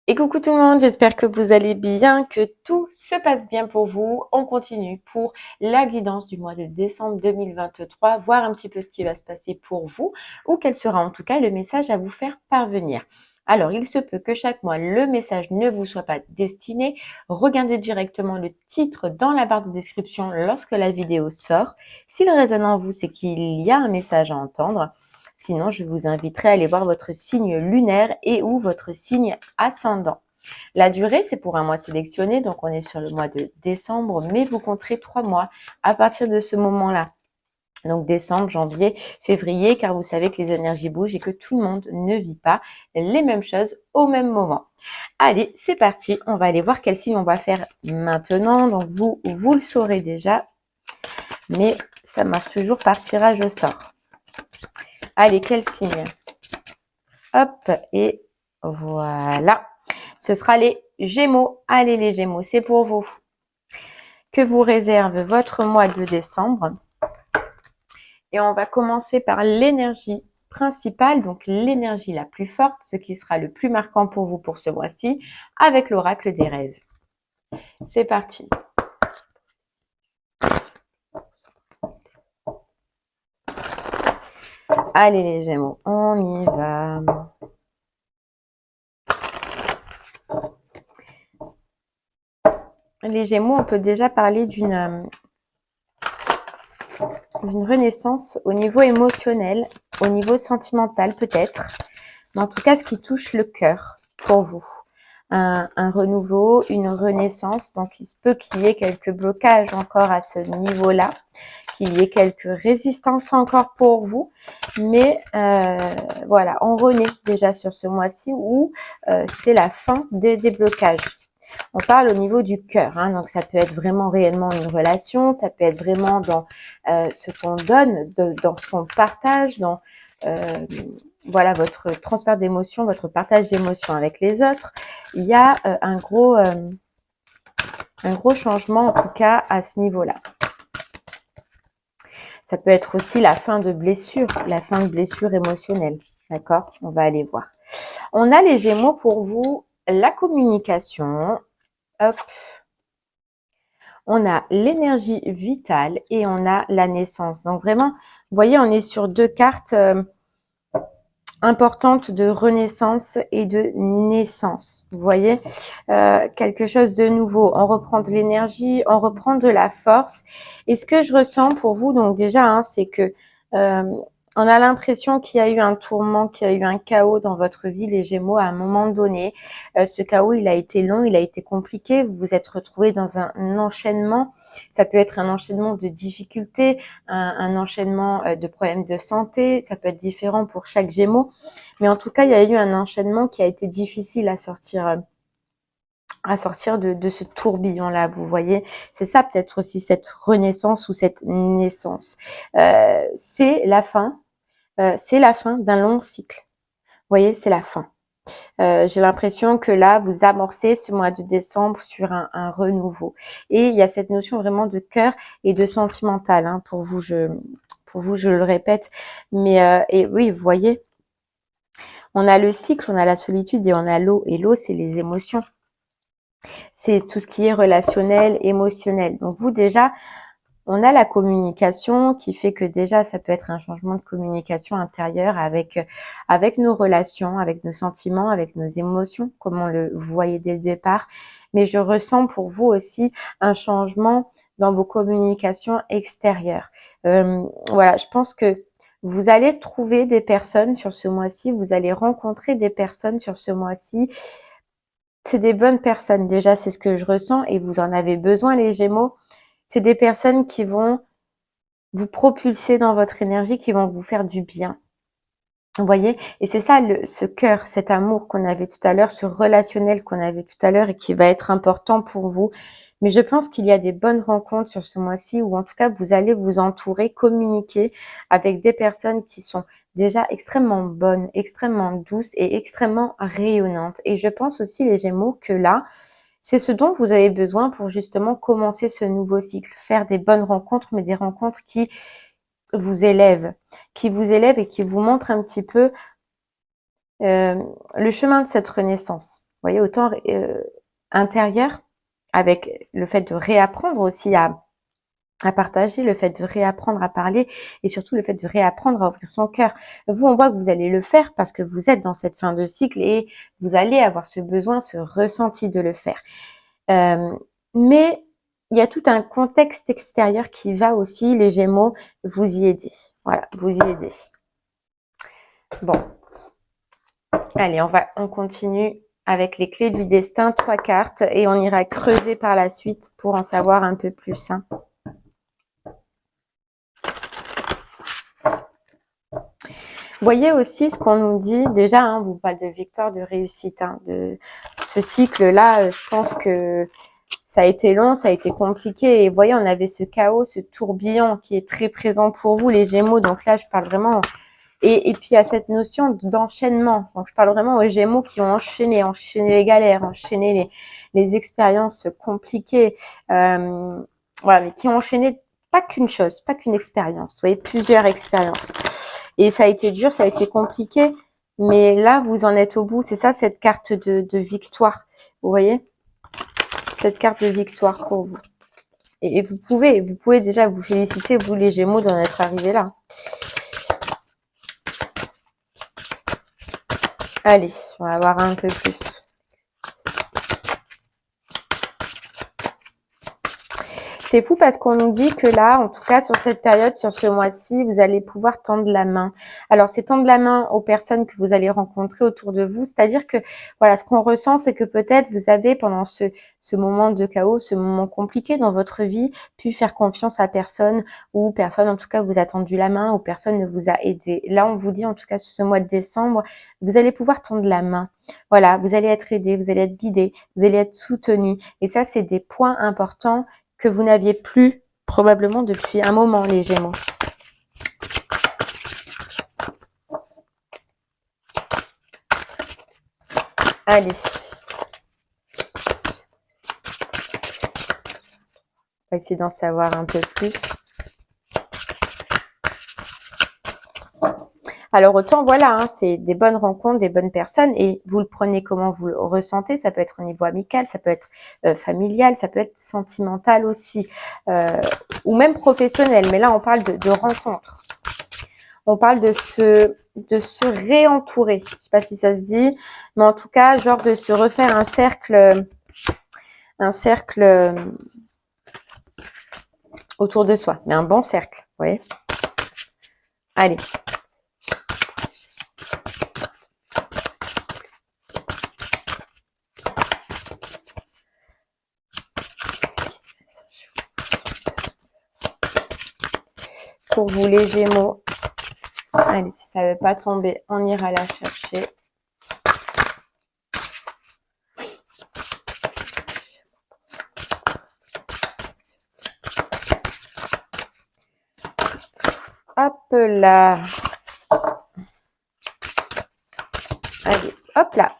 Et coucou tout le monde, j'espère que vous allez bien, que tout se passe bien pour vous. On continue pour la guidance du mois de décembre 2023, voir un petit peu ce qui va se passer pour vous ou quel sera en tout cas le message à vous faire parvenir. Alors, il se peut que chaque mois, le message ne vous soit pas destiné. Regardez directement le titre dans la barre de description lorsque la vidéo sort. S'il résonne en vous, c'est qu'il y a un message à entendre. Sinon, je vous inviterai à aller voir votre signe lunaire et ou votre signe ascendant. La durée, c'est pour un mois sélectionné, donc on est sur le mois de décembre, mais vous compterez 3 mois à partir de ce moment-là. Donc décembre, janvier, février, car vous savez que les énergies bougent et que tout le monde ne vit pas les mêmes choses au même moment. Allez, c'est parti, on va aller voir quel signe on va faire maintenant. Donc vous le saurez déjà, mais ça marche toujours par tirage au sort. Allez, quel signe? Hop, et voilà. Ce sera les Gémeaux. Allez, les Gémeaux, c'est pour vous. Que vous réserve votre mois de décembre? Et on va commencer par l'énergie principale, donc l'énergie la plus forte, ce qui sera le plus marquant pour vous pour ce mois-ci, avec l'oracle des rêves. C'est parti. Allez, les Gémeaux, on y va. Les Gémeaux, on peut déjà parler d'une renaissance au niveau émotionnel, au niveau sentimental peut-être, mais en tout cas ce qui touche le cœur pour vous. Un renouveau, une renaissance, donc il se peut qu'il y ait quelques blocages encore à ce niveau-là, qu'il y ait quelques résistances encore pour vous, mais voilà, on renaît déjà sur ce mois-ci où c'est la fin des déblocages. On parle au niveau du cœur, hein, donc ça peut être vraiment réellement une relation, ça peut être vraiment dans ce qu'on donne, dans ce qu'on partage, dans voilà votre transfert d'émotions, votre partage d'émotions avec les autres. Il y a un gros changement en tout cas à ce niveau-là. Ça peut être aussi la fin de blessures émotionnelles. D'accord? On va aller voir. On a les Gémeaux pour vous, la communication. Hop. On a l'énergie vitale et on a la naissance. Donc vraiment, vous voyez, on est sur deux cartes importantes de renaissance et de naissance. Vous voyez, quelque chose de nouveau. On reprend de l'énergie, on reprend de la force. Et ce que je ressens pour vous, donc déjà, hein, c'est que on a l'impression qu'il y a eu un tourment, qu'il y a eu un chaos dans votre vie, les Gémeaux, à un moment donné. Ce chaos, il a été long, il a été compliqué. Vous vous êtes retrouvés dans un enchaînement. Ça peut être un enchaînement de difficultés, un enchaînement de problèmes de santé. Ça peut être différent pour chaque Gémeaux. Mais en tout cas, il y a eu un enchaînement qui a été difficile à sortir de ce tourbillon-là, vous voyez. C'est ça peut-être aussi cette renaissance ou cette naissance. C'est la fin d'un long cycle. Vous voyez, c'est la fin. J'ai l'impression que là, vous amorcez ce mois de décembre sur un renouveau. Et il y a cette notion vraiment de cœur et de sentimental, hein, pour vous, je le répète. Mais et oui, vous voyez, on a le cycle, on a la solitude et on a l'eau. Et l'eau, c'est les émotions. C'est tout ce qui est relationnel, émotionnel. Donc vous, déjà, on a la communication qui fait que déjà, ça peut être un changement de communication intérieure avec nos relations, avec nos sentiments, avec nos émotions, comme on le voyait dès le départ. Mais je ressens pour vous aussi un changement dans vos communications extérieures. Voilà, je pense que vous allez trouver des personnes sur ce mois-ci, vous allez rencontrer des personnes sur ce mois-ci. C'est des bonnes personnes, déjà, c'est ce que je ressens et vous en avez besoin, les Gémeaux. C'est des personnes qui vont vous propulser dans votre énergie, qui vont vous faire du bien. Vous voyez? Et c'est ça, ce cœur, cet amour qu'on avait tout à l'heure, ce relationnel qu'on avait tout à l'heure et qui va être important pour vous. Mais je pense qu'il y a des bonnes rencontres sur ce mois-ci où en tout cas, vous allez vous entourer, communiquer avec des personnes qui sont déjà extrêmement bonnes, extrêmement douces et extrêmement rayonnantes. Et je pense aussi, les Gémeaux, que là, c'est ce dont vous avez besoin pour justement commencer ce nouveau cycle, faire des bonnes rencontres, mais des rencontres qui vous élèvent et qui vous montrent un petit peu le chemin de cette renaissance. voyez, autant intérieur, avec le fait de réapprendre aussi à partager, le fait de réapprendre à parler et surtout le fait de réapprendre à ouvrir son cœur. Vous, on voit que vous allez le faire parce que vous êtes dans cette fin de cycle et vous allez avoir ce besoin, ce ressenti de le faire. Mais il y a tout un contexte extérieur qui va aussi, les Gémeaux, vous y aider. Voilà, vous y aider. Bon. Allez, on continue avec les clés du destin, 3 cartes, et on ira creuser par la suite pour en savoir un peu plus. Hein. Voyez aussi ce qu'on nous dit déjà, hein, vous parle de victoire, de réussite, hein, de ce cycle-là. Je pense que ça a été long, ça a été compliqué. Et voyez, on avait ce chaos, ce tourbillon qui est très présent pour vous, les Gémeaux. Donc là, je parle vraiment. Et puis, il y a cette notion d'enchaînement. Donc, je parle vraiment aux Gémeaux qui ont enchaîné les galères, enchaîné les expériences compliquées. Voilà, mais qui ont enchaîné pas qu'une chose, pas qu'une expérience. Vous voyez, plusieurs expériences. Et ça a été dur, ça a été compliqué. Mais là, vous en êtes au bout. C'est ça, cette carte de victoire. Vous voyez? Cette carte de victoire pour vous. Et vous pouvez déjà vous féliciter, vous les Gémeaux, d'en être arrivés là. Allez, on va voir un peu plus. C'est fou parce qu'on nous dit que là, en tout cas sur cette période, sur ce mois-ci, vous allez pouvoir tendre la main. Alors, c'est tendre la main aux personnes que vous allez rencontrer autour de vous. C'est-à-dire que, voilà, ce qu'on ressent, c'est que peut-être vous avez, pendant ce moment de chaos, ce moment compliqué dans votre vie, pu faire confiance à personne ou personne, en tout cas, vous a tendu la main ou personne ne vous a aidé. Là, on vous dit, en tout cas, sur ce mois de décembre, vous allez pouvoir tendre la main. Voilà, vous allez être aidé, vous allez être guidé, vous allez être soutenu. Et ça, c'est des points importants que vous n'aviez plus probablement depuis un moment, les Gémeaux. Allez. On va essayer d'en savoir un peu plus. Alors autant, voilà, hein, c'est des bonnes rencontres, des bonnes personnes, et vous le prenez comment vous le ressentez. Ça peut être au niveau amical, ça peut être familial, ça peut être sentimental aussi, ou même professionnel. Mais là, on parle de rencontres. On parle de se réentourer. Je sais pas si ça se dit, mais en tout cas, genre de se refaire un cercle autour de soi, mais un bon cercle, vous voyez. Allez. Pour vous les Gémeaux. Allez, si ça ne veut pas tomber, on ira la chercher. Hop là. Allez, hop là.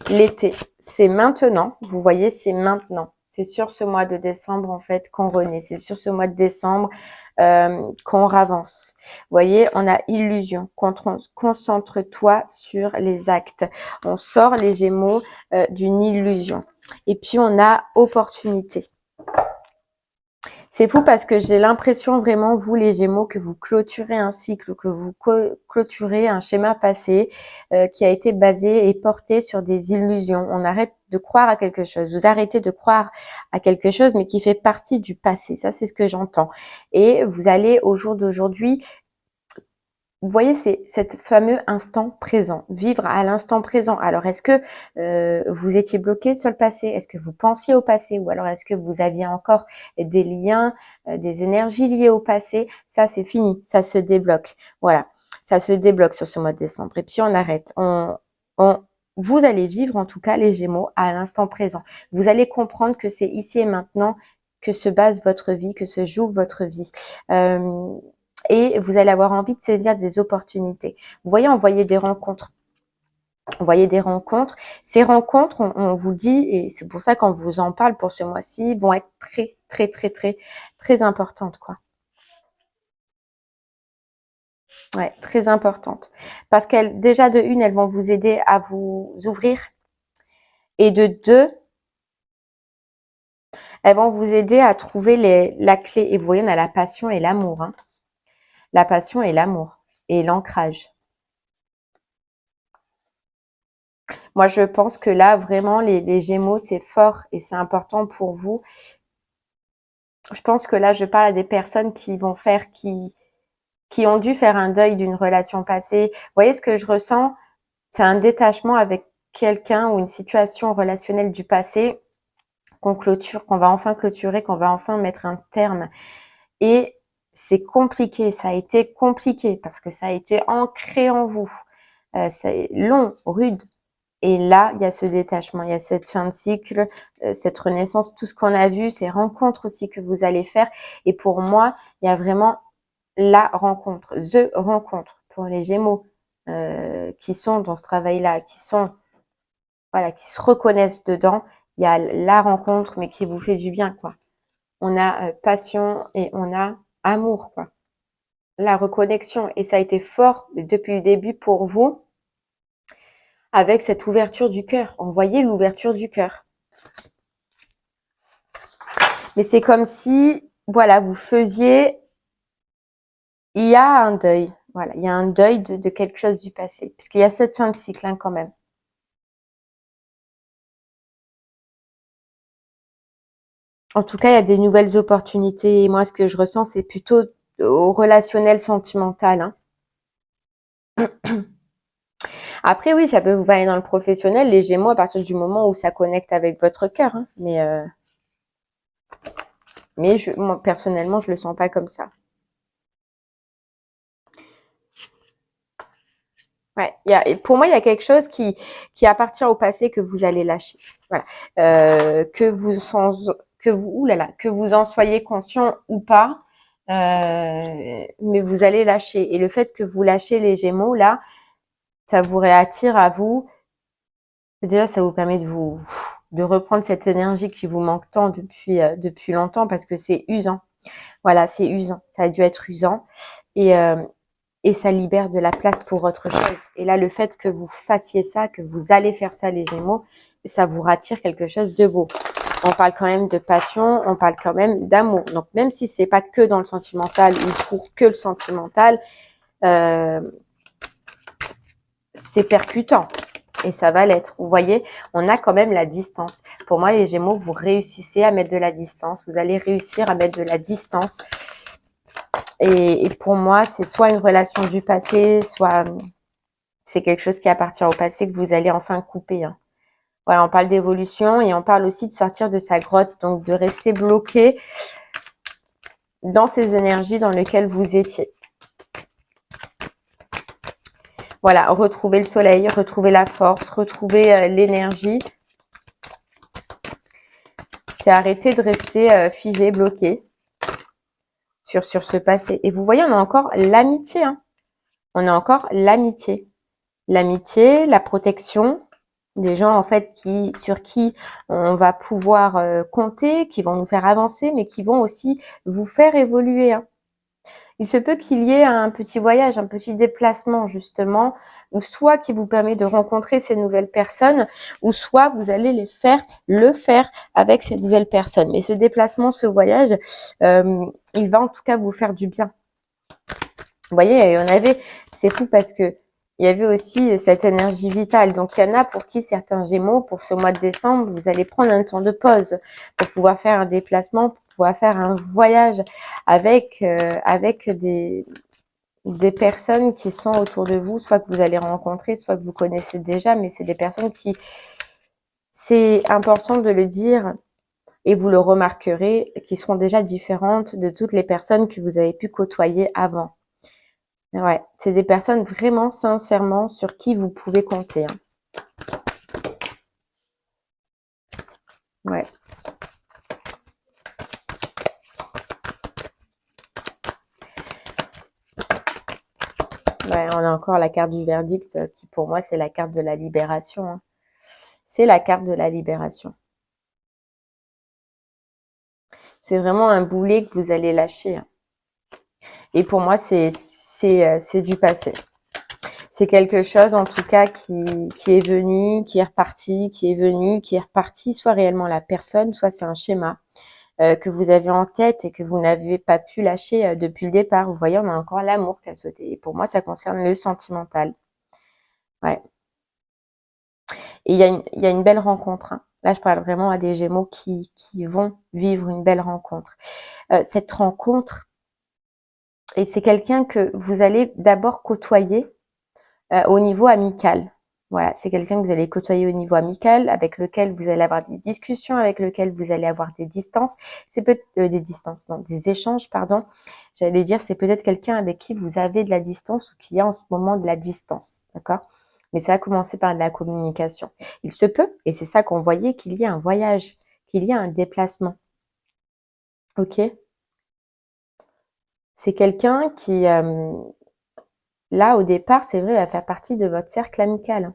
L'été, c'est maintenant. Vous voyez, c'est maintenant. C'est sur ce mois de décembre, en fait, qu'on renaît. C'est sur ce mois de décembre qu'on ravance. Vous voyez, on a illusion. Concentre-toi sur les actes. On sort les Gémeaux d'une illusion. Et puis, on a opportunité. C'est fou parce que j'ai l'impression vraiment, vous les Gémeaux, que vous clôturez un cycle, que vous clôturez un schéma passé qui a été basé et porté sur des illusions. On arrête de croire à quelque chose. Vous arrêtez de croire à quelque chose, mais qui fait partie du passé. Ça, c'est ce que j'entends. Et vous allez, au jour d'aujourd'hui, vous voyez, c'est cet fameux instant présent, vivre à l'instant présent. Alors, est-ce que vous étiez bloqué sur le passé? Est-ce que vous pensiez au passé? Ou alors, est-ce que vous aviez encore des liens, des énergies liées au passé? Ça, c'est fini, ça se débloque. Voilà, ça se débloque sur ce mois de décembre. Et puis, on arrête. Vous allez vivre, en tout cas, les Gémeaux, à l'instant présent. Vous allez comprendre que c'est ici et maintenant que se base votre vie, que se joue votre vie. Et vous allez avoir envie de saisir des opportunités. Vous voyez, on voyait des rencontres. Vous voyez des rencontres. Ces rencontres, on vous dit, et c'est pour ça qu'on vous en parle pour ce mois-ci, vont être très, très, très, très, très importantes, quoi. Ouais, très importantes. Parce qu'elles, déjà de une, elles vont vous aider à vous ouvrir, Et de 2, elles vont vous aider à trouver la clé. Et vous voyez, on a la passion et l'amour. Hein. La passion et l'amour. Et l'ancrage. Moi, je pense que là, vraiment, les Gémeaux, c'est fort et c'est important pour vous. Je pense que là, je parle à des personnes qui ont dû faire un deuil d'une relation passée. Vous voyez ce que je ressens? C'est un détachement avec quelqu'un ou une situation relationnelle du passé qu'on clôture, qu'on va enfin clôturer, qu'on va enfin mettre un terme. Et c'est compliqué, ça a été compliqué parce que ça a été ancré en vous. C'est long, rude. Et là, il y a ce détachement, il y a cette fin de cycle, cette renaissance, tout ce qu'on a vu, ces rencontres aussi que vous allez faire. Et pour moi, il y a vraiment la rencontre, the rencontre pour les Gémeaux qui sont dans ce travail-là, qui se reconnaissent dedans. Il y a la rencontre, mais qui vous fait du bien, quoi. On a passion et on a amour, quoi. La reconnexion. Et ça a été fort depuis le début pour vous avec cette ouverture du cœur. On voyait l'ouverture du cœur. Mais c'est comme si, voilà, vous faisiez... Il y a un deuil. Voilà, il y a un deuil de quelque chose du passé. Puisqu'il y a cette fin de cycle, hein, quand même. En tout cas, il y a des nouvelles opportunités. Et moi, ce que je ressens, c'est plutôt au relationnel sentimental. Hein. Après, oui, ça peut vous parler dans le professionnel, les Gémeaux, à partir du moment où ça connecte avec votre cœur. Hein. Mais moi, personnellement, je le sens pas comme ça. Ouais, pour moi, il y a quelque chose qui appartient au passé que vous allez lâcher. Voilà. Que vous en soyez conscient ou pas, mais vous allez lâcher. Et le fait que vous lâchez les Gémeaux, là, ça vous réattire à vous. Déjà, ça vous permet de reprendre cette énergie qui vous manque tant depuis longtemps parce que c'est usant. Voilà, c'est usant. Ça a dû être usant. Et ça libère de la place pour autre chose. Et là, le fait que vous fassiez ça, que vous allez faire ça, les Gémeaux, ça vous rattire quelque chose de beau. On parle quand même de passion, on parle quand même d'amour. Donc, même si c'est pas que dans le sentimental ou pour que le sentimental, c'est percutant. Et ça va l'être. Vous voyez, on a quand même la distance. Pour moi, les Gémeaux, vous réussissez à mettre de la distance. Vous allez réussir à mettre de la distance. Et pour moi, c'est soit une relation du passé, soit c'est quelque chose qui appartient au passé que vous allez enfin couper. Hein. Voilà, on parle d'évolution et on parle aussi de sortir de sa grotte, donc de rester bloqué dans ces énergies dans lesquelles vous étiez. Voilà, retrouver le soleil, retrouver la force, retrouver l'énergie. C'est arrêter de rester figé, bloqué sur ce passé. Et vous voyez, on a encore l'amitié. Hein. On a encore l'amitié. L'amitié, la protection, des gens en fait sur qui on va pouvoir compter, qui vont nous faire avancer, mais qui vont aussi vous faire évoluer. Hein. Il se peut qu'il y ait un petit voyage, un petit déplacement justement, ou soit qui vous permet de rencontrer ces nouvelles personnes, ou soit vous allez le faire avec ces nouvelles personnes. Mais ce déplacement, ce voyage, il va en tout cas vous faire du bien. Vous voyez, c'est fou parce que il y avait aussi cette énergie vitale. Donc, il y en a pour qui certains Gémeaux, pour ce mois de décembre, vous allez prendre un temps de pause pour pouvoir faire un déplacement, pour pouvoir faire un voyage avec des personnes qui sont autour de vous, soit que vous allez rencontrer, soit que vous connaissez déjà, mais c'est des personnes c'est important de le dire, et vous le remarquerez, qui seront déjà différentes de toutes les personnes que vous avez pu côtoyer avant. Ouais, c'est des personnes vraiment, sincèrement, sur qui vous pouvez compter. Hein. Ouais. Ouais, on a encore la carte du verdict qui, pour moi, c'est la carte de la libération. Hein. C'est la carte de la libération. C'est vraiment un boulet que vous allez lâcher. Hein. Et pour moi, c'est du passé. C'est quelque chose, en tout cas, qui est venu, qui est reparti, qui est venu, qui est reparti, soit réellement la personne, soit c'est un schéma que vous avez en tête et que vous n'avez pas pu lâcher depuis le départ. Vous voyez, on a encore l'amour qui a sauté. Et pour moi, ça concerne le sentimental. Ouais. Et il y a une belle rencontre. Hein. Là, je parle vraiment à des Gémeaux qui vont vivre une belle rencontre. Cette rencontre, et c'est quelqu'un que vous allez d'abord côtoyer au niveau amical. Voilà, c'est quelqu'un que vous allez côtoyer au niveau amical, avec lequel vous allez avoir des discussions, avec lequel vous allez avoir des distances. C'est peut des distances, non, des échanges, pardon. J'allais dire, c'est peut-être quelqu'un avec qui vous avez de la distance ou qui a en ce moment de la distance, d'accord? Mais ça va commencer par de la communication. Il se peut, et c'est ça qu'on voyait, qu'il y ait un voyage, qu'il y ait un déplacement. Ok? C'est quelqu'un qui, là, au départ, c'est vrai, va faire partie de votre cercle amical.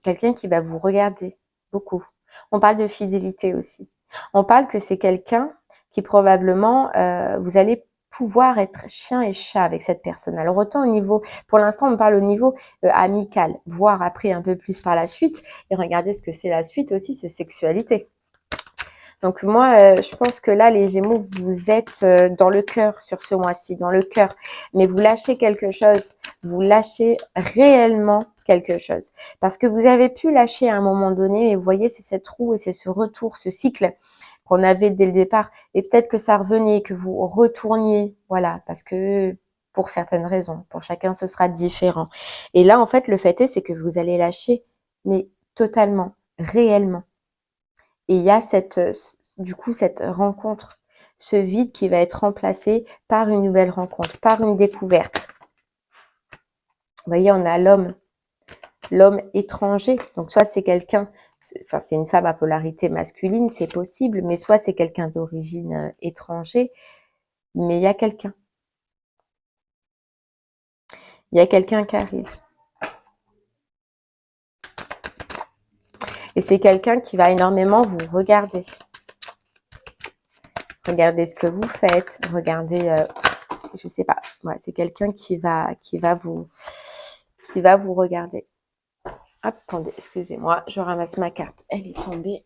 Quelqu'un qui va vous regarder beaucoup. On parle de fidélité aussi. On parle que c'est quelqu'un qui probablement, vous allez pouvoir être chien et chat avec cette personne. Alors autant au niveau, pour l'instant on parle au niveau amical, voire après un peu plus par la suite. Et regardez ce que c'est la suite aussi, c'est sexualité. Donc moi, je pense que là, les Gémeaux, vous êtes dans le cœur sur ce mois-ci, dans le cœur. Mais vous lâchez quelque chose, vous lâchez réellement quelque chose. Parce que vous avez pu lâcher à un moment donné, mais vous voyez, c'est cette roue et c'est ce retour, ce cycle qu'on avait dès le départ. Et peut-être que ça revenait, que vous retourniez, voilà, parce que pour certaines raisons, pour chacun, ce sera différent. Et là, en fait, le fait est, c'est que vous allez lâcher, mais totalement, réellement. Et il y a du coup, cette rencontre, ce vide qui va être remplacé par une nouvelle rencontre, par une découverte. Vous voyez, on a l'homme étranger. Donc, soit c'est quelqu'un, enfin, c'est une femme à polarité masculine, c'est possible, mais soit c'est quelqu'un d'origine étranger, mais il y a quelqu'un. Il y a quelqu'un qui arrive. Et c'est quelqu'un qui va énormément vous regarder. Regardez ce que vous faites, regardez, je sais pas. Ouais, c'est quelqu'un qui va vous regarder. Hop, attendez, excusez-moi, je ramasse ma carte. Elle est tombée.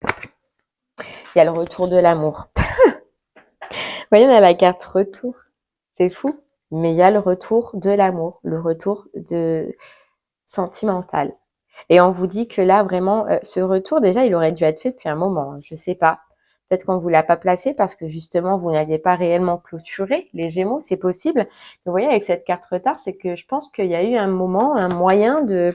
Il y a le retour de l'amour. Vous voyez, on a la carte retour. C'est fou. Mais il y a le retour de l'amour, le retour de sentimental. Et on vous dit que là, vraiment, ce retour, déjà, il aurait dû être fait depuis un moment. Je sais pas. Peut-être qu'on ne vous l'a pas placé parce que justement, vous n'aviez pas réellement clôturé les Gémeaux, c'est possible. Mais vous voyez, avec cette carte retard, c'est que je pense qu'il y a eu un moment, un moyen de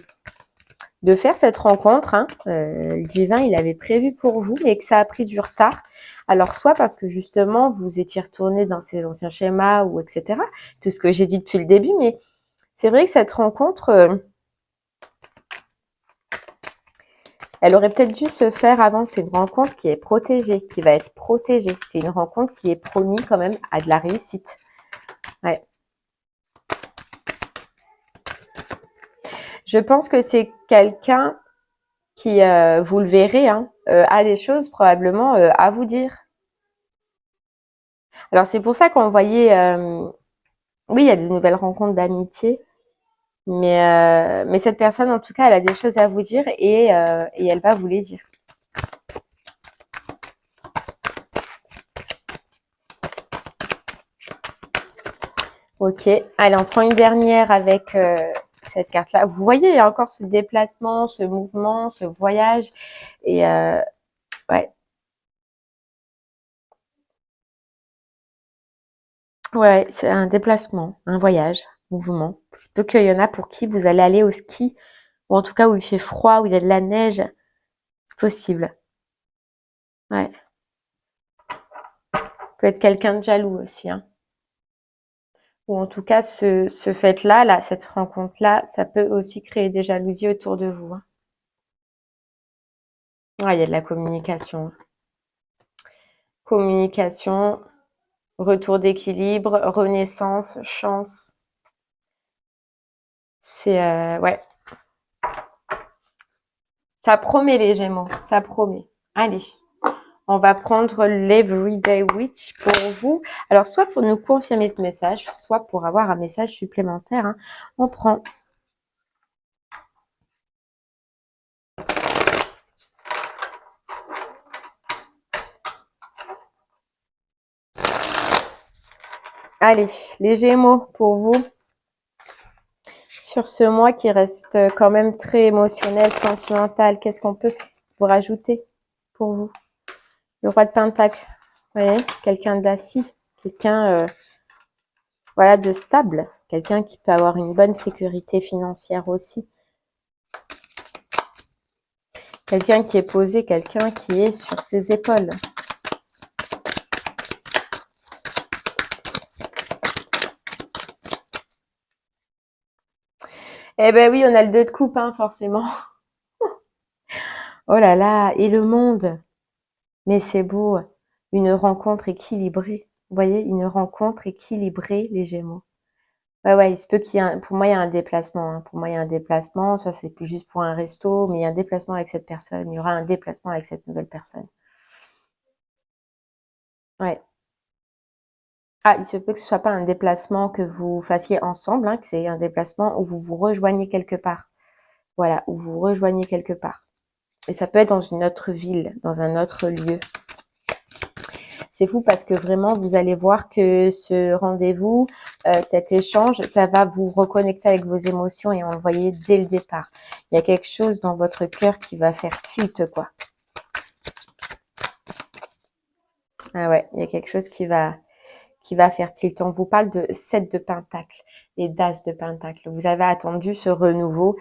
faire cette rencontre. Hein. Le divin, il avait prévu pour vous, mais que ça a pris du retard. Alors, soit parce que justement, vous étiez retourné dans ces anciens schémas ou etc. Tout ce que j'ai dit depuis le début, mais c'est vrai que cette rencontre, elle aurait peut-être dû se faire avant. C'est une rencontre qui est protégée, qui va être protégée. C'est une rencontre qui est promise quand même à de la réussite. Ouais. Je pense que c'est quelqu'un qui, vous le verrez, hein, a des choses probablement à vous dire. Alors c'est pour ça qu'on voyait, oui, il y a des nouvelles rencontres d'amitié, mais cette personne, en tout cas, elle a des choses à vous dire et elle va vous les dire. Ok, allez, on prend une dernière avec cette carte-là. Vous voyez, il y a encore ce déplacement, ce mouvement, ce voyage. Et ouais. Ouais, c'est un déplacement, un voyage, mouvement. Il peut qu'il y en a pour qui vous allez aller au ski, ou en tout cas où il fait froid, où il y a de la neige. C'est possible. Ouais. Peut être quelqu'un de jaloux aussi, hein. Ou en tout cas, ce fait-là, là, cette rencontre-là, ça peut aussi créer des jalousies autour de vous. Hein. Ouais, il y a de la communication. Communication, retour d'équilibre, renaissance, chance. C'est ouais, ça promet les Gémeaux, ça promet. Allez, On va prendre l'Everyday Witch pour vous. Alors, soit pour nous confirmer ce message, soit pour avoir un message supplémentaire. Hein. On prend... Allez, les Gémeaux pour vous. Sur ce mois qui reste quand même très émotionnel, sentimental, qu'est-ce qu'on peut vous rajouter pour vous? Le roi de Pentacle, vous voyez, quelqu'un d'assis, quelqu'un voilà, de stable, quelqu'un qui peut avoir une bonne sécurité financière aussi. Quelqu'un qui est posé, quelqu'un qui est sur ses épaules. Eh ben oui, on a le 2 de coupe, hein, forcément. Oh là là, et le monde. Mais c'est beau, une rencontre équilibrée. Vous voyez, une rencontre équilibrée, les Gémeaux. Ouais, ouais, il se peut qu'il y ait pour moi, il y a un déplacement. Hein. Pour moi, il y a un déplacement. Soit c'est plus juste pour un resto, mais il y a un déplacement avec cette personne. Il y aura un déplacement avec cette nouvelle personne. Ouais. Ah, il se peut que ce soit pas un déplacement que vous fassiez ensemble, hein, que c'est un déplacement où vous vous rejoignez quelque part. Voilà, où vous rejoignez quelque part. Et ça peut être dans une autre ville, dans un autre lieu. C'est fou parce que vraiment, vous allez voir que ce rendez-vous, cet échange, ça va vous reconnecter avec vos émotions et on le voyait dès le départ. Il y a quelque chose dans votre cœur qui va faire tilt, quoi. Ah ouais, il y a quelque chose qui va faire tilt. On vous parle de 7 de Pentacle et d'As de Pentacle. Vous avez attendu ce renouveau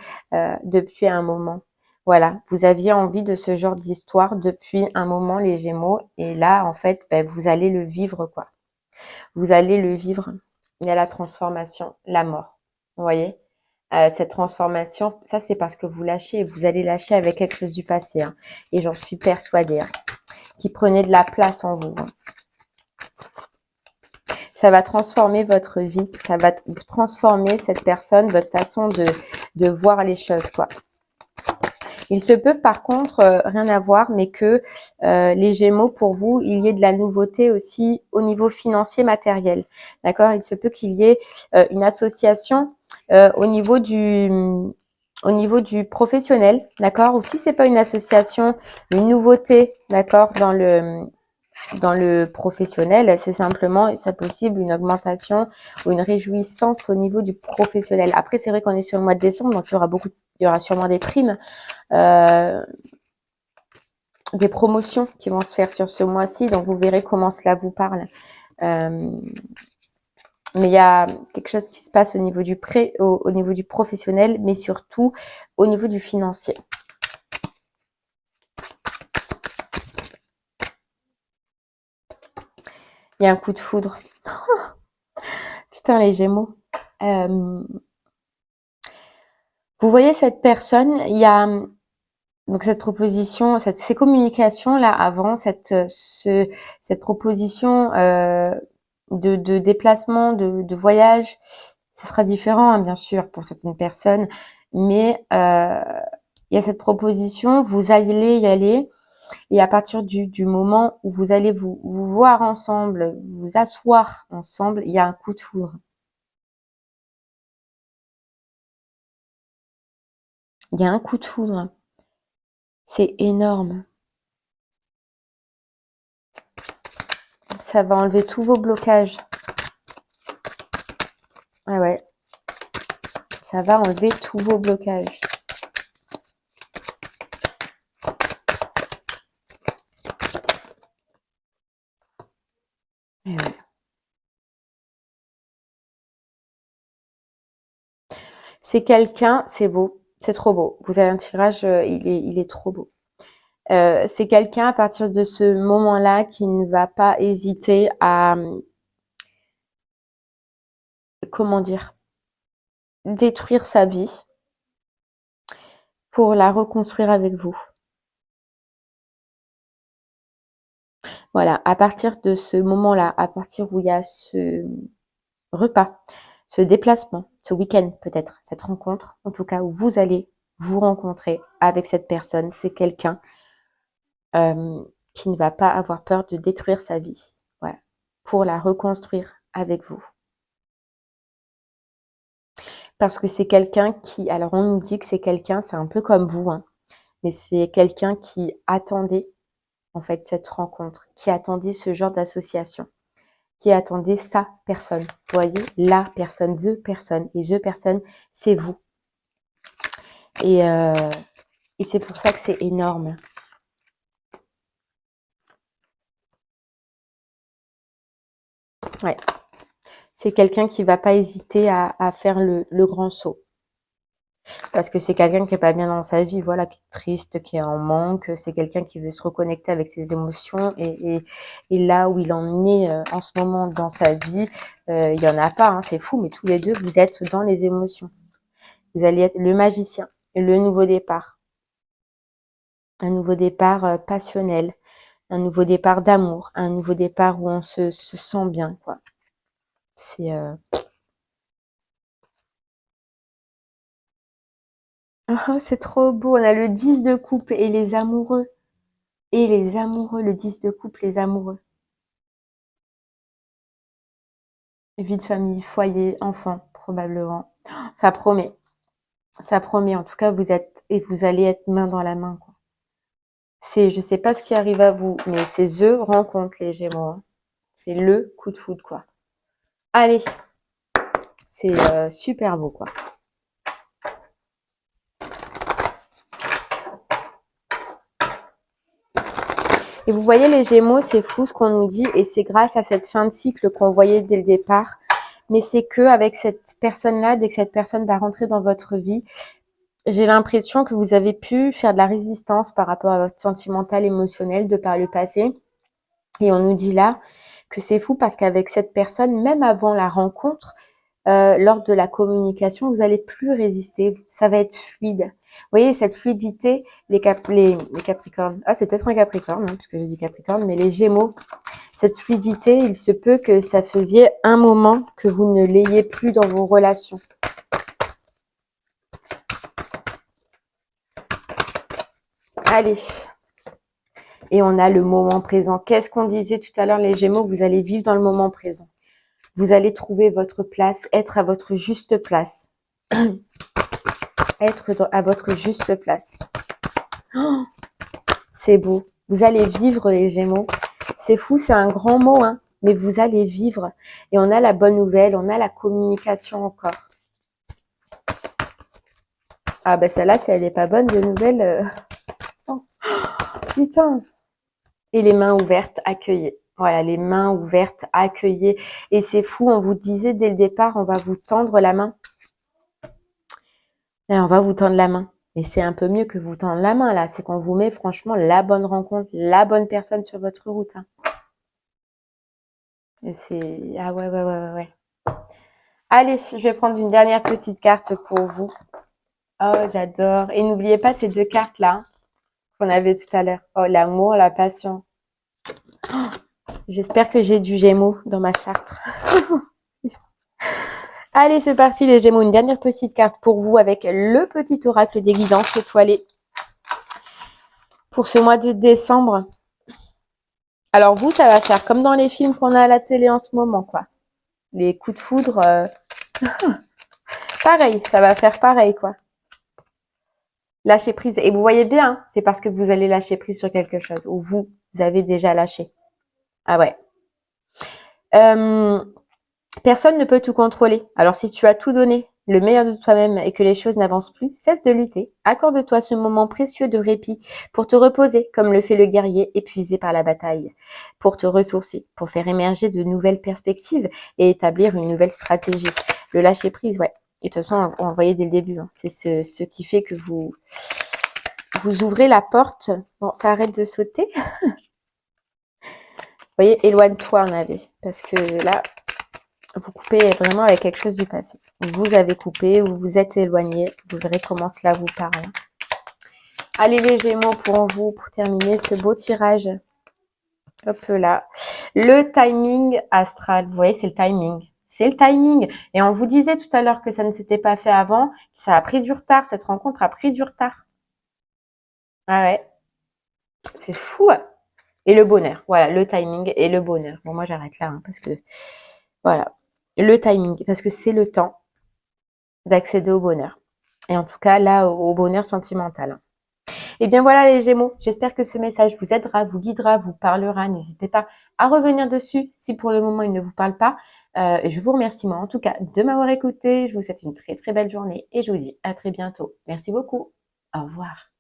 depuis un moment. Voilà, vous aviez envie de ce genre d'histoire depuis un moment, les Gémeaux. Et là, en fait, ben, vous allez le vivre, quoi. Vous allez le vivre. Il y a la transformation, la mort. Vous voyez cette transformation, ça c'est parce que vous lâchez. Vous allez lâcher avec quelque chose du passé. Hein. Et j'en suis persuadée. Hein, qui prenait de la place en vous. Hein. Ça va transformer votre vie, ça va transformer cette personne, votre façon de voir les choses, quoi. Il se peut par contre, rien à voir, mais que les Gémeaux, pour vous, il y ait de la nouveauté aussi au niveau financier matériel. D'accord? Il se peut qu'il y ait une association au niveau du professionnel, d'accord? Ou si c'est pas une association, une nouveauté, d'accord, dans le professionnel, c'est simplement, c'est possible, une augmentation ou une réjouissance au niveau du professionnel. Après, c'est vrai qu'on est sur le mois de décembre, donc il y aura sûrement des primes, des promotions qui vont se faire sur ce mois-ci, donc vous verrez comment cela vous parle. Mais il y a quelque chose qui se passe au niveau au niveau du professionnel, mais surtout au niveau du financier. Il y a un coup de foudre. Putain, les Gémeaux. Vous voyez cette personne, il y a donc cette proposition, ces communications là avant, cette proposition de déplacement, de voyage, ce sera différent hein, bien sûr pour certaines personnes, mais il y a cette proposition, vous allez y aller. Et à partir du moment où vous allez vous voir ensemble, vous asseoir ensemble, il y a un coup de foudre. Il y a un coup de foudre. C'est énorme. Ça va enlever tous vos blocages. Ah ouais. Ça va enlever tous vos blocages. Et ouais. C'est quelqu'un, c'est beau, c'est trop beau. Vous avez un tirage, il est trop beau. C'est quelqu'un à partir de ce moment-là qui ne va pas hésiter à, comment dire, détruire sa vie pour la reconstruire avec vous. Voilà, à partir de ce moment-là, à partir où il y a ce repas, ce déplacement, ce week-end peut-être, cette rencontre, en tout cas où vous allez vous rencontrer avec cette personne, c'est quelqu'un qui ne va pas avoir peur de détruire sa vie. Voilà. Pour la reconstruire avec vous. Parce que c'est quelqu'un qui, alors on nous dit que c'est quelqu'un, c'est un peu comme vous, hein, mais c'est quelqu'un qui attendait en fait cette rencontre, qui attendait ce genre d'association, qui attendait sa personne. Vous voyez, la personne, the personne. Et the personne, c'est vous. Et c'est pour ça que c'est énorme. Ouais. C'est quelqu'un qui va pas hésiter à faire le grand saut. Parce que c'est quelqu'un qui est pas bien dans sa vie, voilà, qui est triste, qui est en manque. C'est quelqu'un qui veut se reconnecter avec ses émotions. Et là où il en est en ce moment dans sa vie, il y en a pas, hein, c'est fou, mais tous les deux, vous êtes dans les émotions. Vous allez être le magicien, le nouveau départ. Un nouveau départ passionnel, un nouveau départ d'amour, un nouveau départ où on se sent bien, quoi. C'est oh, c'est trop beau. On a le 10 de coupe et les amoureux. Et les amoureux, le 10 de coupe, les amoureux. Vie de famille, foyer, enfant, probablement. Ça promet. Ça promet. En tout cas, vous allez être main dans la main, quoi. Je sais pas ce qui arrive à vous, mais c'est the rencontre, les Gémeaux, hein. C'est le coup de foudre, quoi. Allez. C'est super beau, quoi. Et vous voyez, les Gémeaux, c'est fou ce qu'on nous dit, et c'est grâce à cette fin de cycle qu'on voyait dès le départ. Mais c'est que avec cette personne-là, dès que cette personne va rentrer dans votre vie, j'ai l'impression que vous avez pu faire de la résistance par rapport à votre sentimental émotionnel de par le passé. Et on nous dit là que c'est fou parce qu'avec cette personne, même avant la rencontre, lors de la communication, vous allez plus résister, ça va être fluide. Vous voyez, cette fluidité, les Capricornes, ah c'est peut-être un Capricorne, hein, puisque je dis Capricorne, mais les Gémeaux, cette fluidité, il se peut que ça faisait un moment que vous ne l'ayez plus dans vos relations. Allez. Et on a le moment présent. Qu'est-ce qu'on disait tout à l'heure, les Gémeaux? Vous allez vivre dans le moment présent. Vous allez trouver votre place, être à votre juste place. À votre juste place. Oh, c'est beau. Vous allez vivre, les Gémeaux. C'est fou, c'est un grand mot, hein, mais vous allez vivre. Et on a la bonne nouvelle, on a la communication encore. Ah ben celle-là, si elle n'est pas bonne, de nouvelles... Oh, putain. Et les mains ouvertes, accueillez. Voilà, les mains ouvertes, accueillez. Et c'est fou, on vous disait dès le départ, on va vous tendre la main. Et on va vous tendre la main. Et c'est un peu mieux que vous tendre la main, là. C'est qu'on vous met franchement la bonne rencontre, la bonne personne sur votre route, hein. Et c'est... Ah ouais, ouais, ouais, ouais, ouais. Allez, je vais prendre une dernière petite carte pour vous. Oh, j'adore. Et n'oubliez pas ces deux cartes-là qu'on avait tout à l'heure. Oh, l'amour, la passion. J'espère que j'ai du Gémeaux dans ma charte. Allez, c'est parti les Gémeaux. Une dernière petite carte pour vous avec le petit oracle des guidances étoilées pour ce mois de décembre. Alors vous, ça va faire comme dans les films qu'on a à la télé en ce moment, quoi. Les coups de foudre, pareil, ça va faire pareil, quoi. Lâcher prise. Et vous voyez bien, hein, c'est parce que vous allez lâcher prise sur quelque chose, ou vous avez déjà lâché. Ah ouais. Personne ne peut tout contrôler. Alors si tu as tout donné, le meilleur de toi-même et que les choses n'avancent plus, cesse de lutter. Accorde-toi ce moment précieux de répit pour te reposer, comme le fait le guerrier épuisé par la bataille, pour te ressourcer, pour faire émerger de nouvelles perspectives et établir une nouvelle stratégie. Le lâcher-prise, ouais. Et de toute façon, on voyait dès le début, hein. C'est ce qui fait que vous ouvrez la porte. Bon, ça arrête de sauter. Vous voyez, éloigne-toi, on avait. Parce que là, vous coupez vraiment avec quelque chose du passé. Vous avez coupé, vous vous êtes éloigné. Vous verrez comment cela vous parle. Allez les Gémeaux, pour vous, pour terminer ce beau tirage. Hop là. Le timing astral. Vous voyez, c'est le timing. C'est le timing. Et on vous disait tout à l'heure que ça ne s'était pas fait avant. Ça a pris du retard. Cette rencontre a pris du retard. Ah ouais. C'est fou. Et le bonheur. Voilà, le timing et le bonheur. Bon, moi, j'arrête là, hein, parce que, voilà. Le timing, parce que c'est le temps d'accéder au bonheur. Et en tout cas, là, au bonheur sentimental. Et bien voilà les Gémeaux, j'espère que ce message vous aidera, vous guidera, vous parlera. N'hésitez pas à revenir dessus si pour le moment il ne vous parle pas. Et je vous remercie moi en tout cas de m'avoir écouté. Je vous souhaite une très très belle journée et je vous dis à très bientôt. Merci beaucoup. Au revoir.